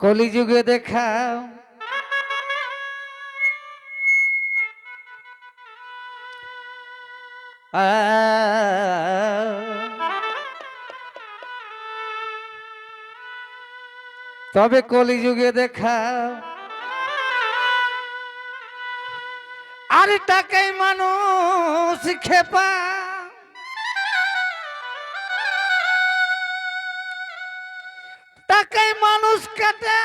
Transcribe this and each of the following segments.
কলিযুগে দেখা তবে কলিযুগে দেখা আর টাকাই মানুষ খেপা টাকাই মানুষ কাটা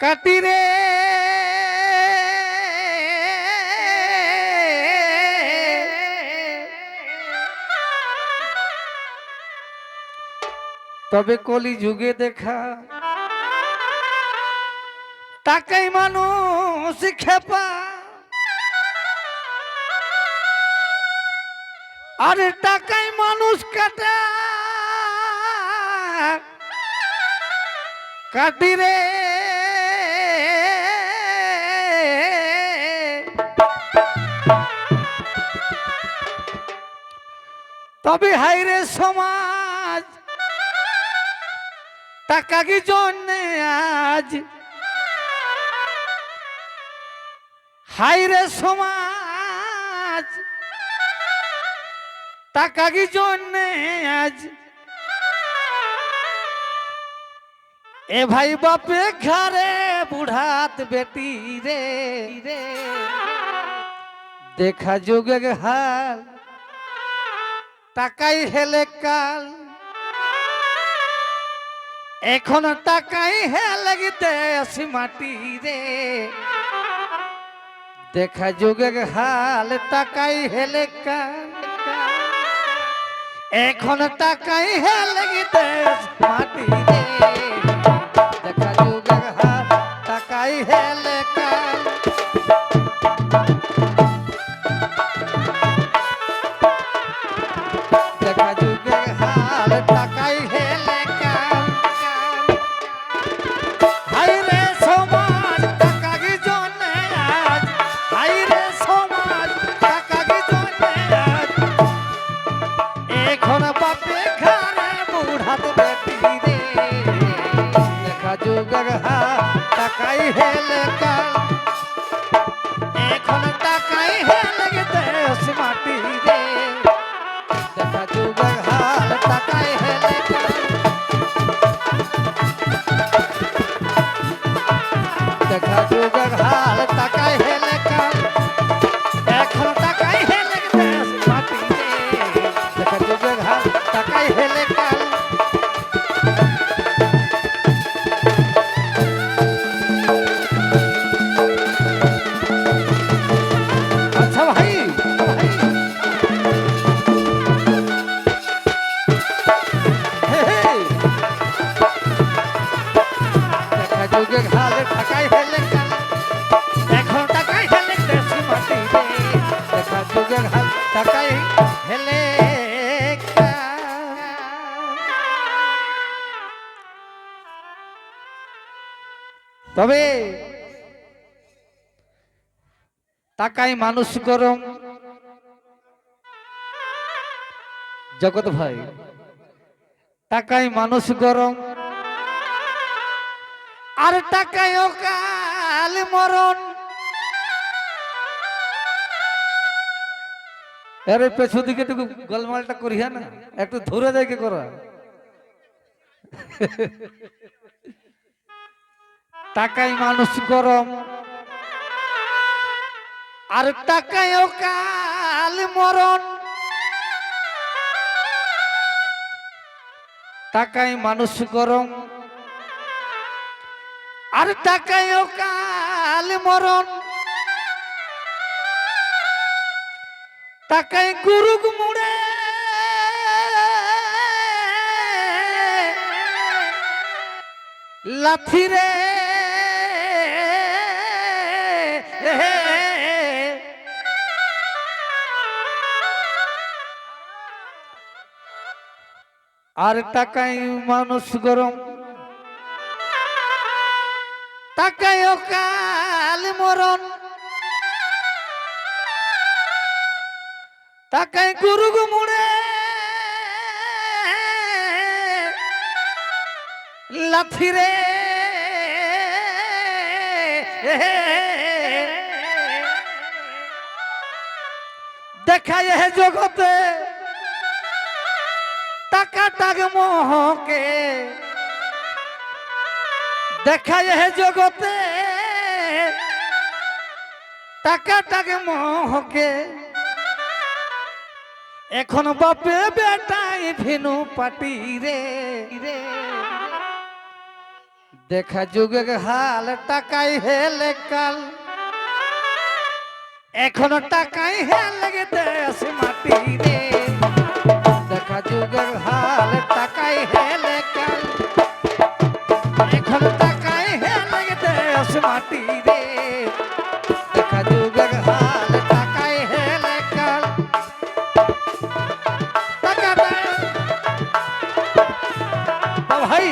কাটি রে তবে কলিযুগে দেখা টাকাই মানুষ খেপা আরে টাকাই মানুষ কাটা কাটি রে তবে হাইরে সমাজ টাকা কি জন্যে আজ হাইরে সমাজ টাকা কি জন্যে আজ এ ভাই বাপে ঘরে বুড়াত বেটি রে দেখা যুগে হাল টাকাই হেলে কাল এখন টাকাই হেলে দেশ মাটি রে দেখা যুগে হাল টাকাই হেলে কাল এখন টাকাই হেলে দেশ মাটি রে দেখা যুগে হাল টাকাই হেলে কাল দেখা যুগে হাল টাকাই হেলে কাল হাইরে সমাজ টাকা কি জন্যে আজ হাইরে সমাজ টাকা কি জন্যে আজ এখন বাপে ঘরে বুড়াত বেটি রে দেখা যুগে হাল টাকাই হেলে কাল এখন টাকাই হেলে দেশ মাটি রে দেখা যুগে হাল টাকাই হেলে কাল দেখা যুগে হাল টাকাই হেলে কাল এখন টাকাই হেলে দেশ মাটি রে দেখা যুগে হাল টাকাই হেলে কাল আচ্ছা ভাই হে হে দেখা যুগে হাল টাকাই হেলে কাল এখন টাকাই হেলে দেশ মাটি রে দেখা যুগে হাল টাকাই হেলে কাল। তবে টাকাই মানুষ গরম জগৎ ভাই টাকাই মানুষ গরম আর টাকাই অকাল মরণ আরে পেছু দিকে একটু গোলমালটা করিয়া না একটু ধরে যাইকে করা টাকাই মানুষ গরম আর টাকাই অকাল মরণ টাকাই মানুষ গরম আর টাকাই অকাল মরণ টাকাই গুরুগ মুড়ে লাথি রে আর টাকাই মানুষ গরম টাকাই অকাল মরণ টাকাই গুরুগ মুড়ে নাথি রে দেখায় হে জগতে টাকা টাক মোহকে দেখায় হে জগতে টাকা টাক মোহকে এখন বাপে বেটাই ভিনু পাটি রে দেখা যুগের হাল টাকাই হেলে কাল এখন টাকাই হেলে দেশ মাটি রে দেখা যুগের হাল টাকাই হেলে কাল এখন টাকাই হেলে দেশ মাটি রে দেখা যুগের হাল টাকাই হেলে কাল ভাই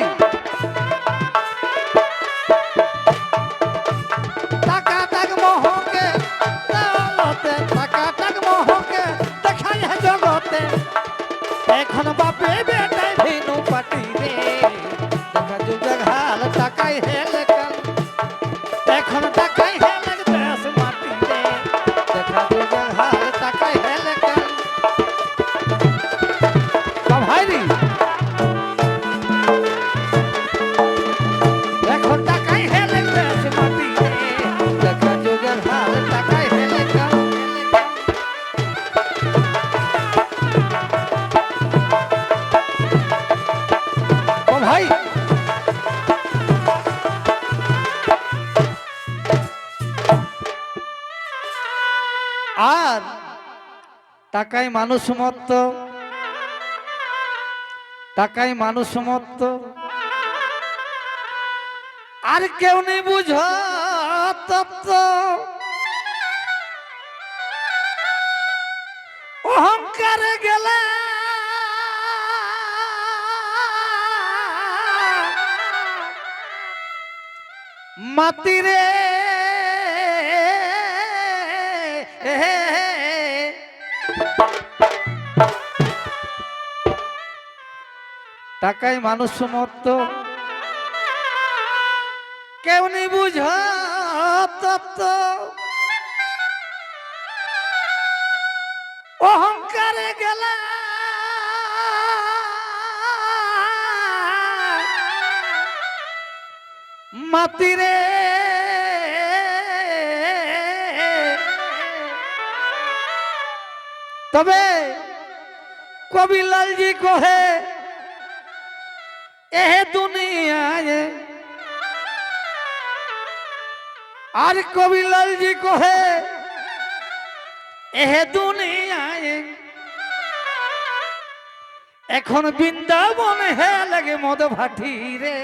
টাকা টাক মোহকে টাকা টাক মোহকে দেখাই হে জগতে এখন বাপে বেটাই ভিনু পাটি রে দেখা যুগের হাল টাকাই হেলে কাল এখন টাকাই হেলে দেশ মাটি রে দেখা যুগের হাল টাকাই হেলে কাল ভাই রে এখন টাকাই হেলে দেশ মাটি রে দেখা যুগের হাল টাকাই হেলে কাল ও ভাই আর টাকাই মানুষ মত টাকাই মানুষ মত আর কেউ নেই বুঝ তত্ত্ব অহংকারে গেলে মাতিরে টাকাই মানুষ মত কেউ নেই বুঝ তত্ত্ব অহংকারে গেলে মাতিরে তবে কবিলালজি কহে এ দুনিয়ায় আর কবিলালজি কহে এ দুনিয়ায় এখন বৃন্দাবন হে লাগে মদ ভাটি রে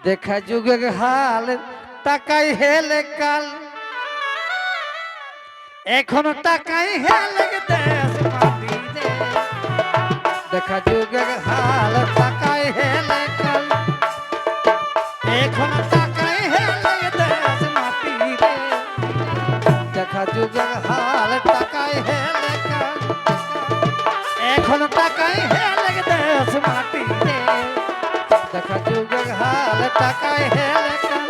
দেখা যুগের হাল টাকাই হেলে কাল এখন টাকাই হেলে দেশ মাটি রে দেখা যুগের হাল টাকাই হেলে কাল এখন টাকাই হেলে দেশ মাটি রে দেখা যুগের হাল টাকাই হেলে কাল এখন টাকাই হেলে দেশ মাটি রে দেখা যুগের হাল টাকাই হেলে কাল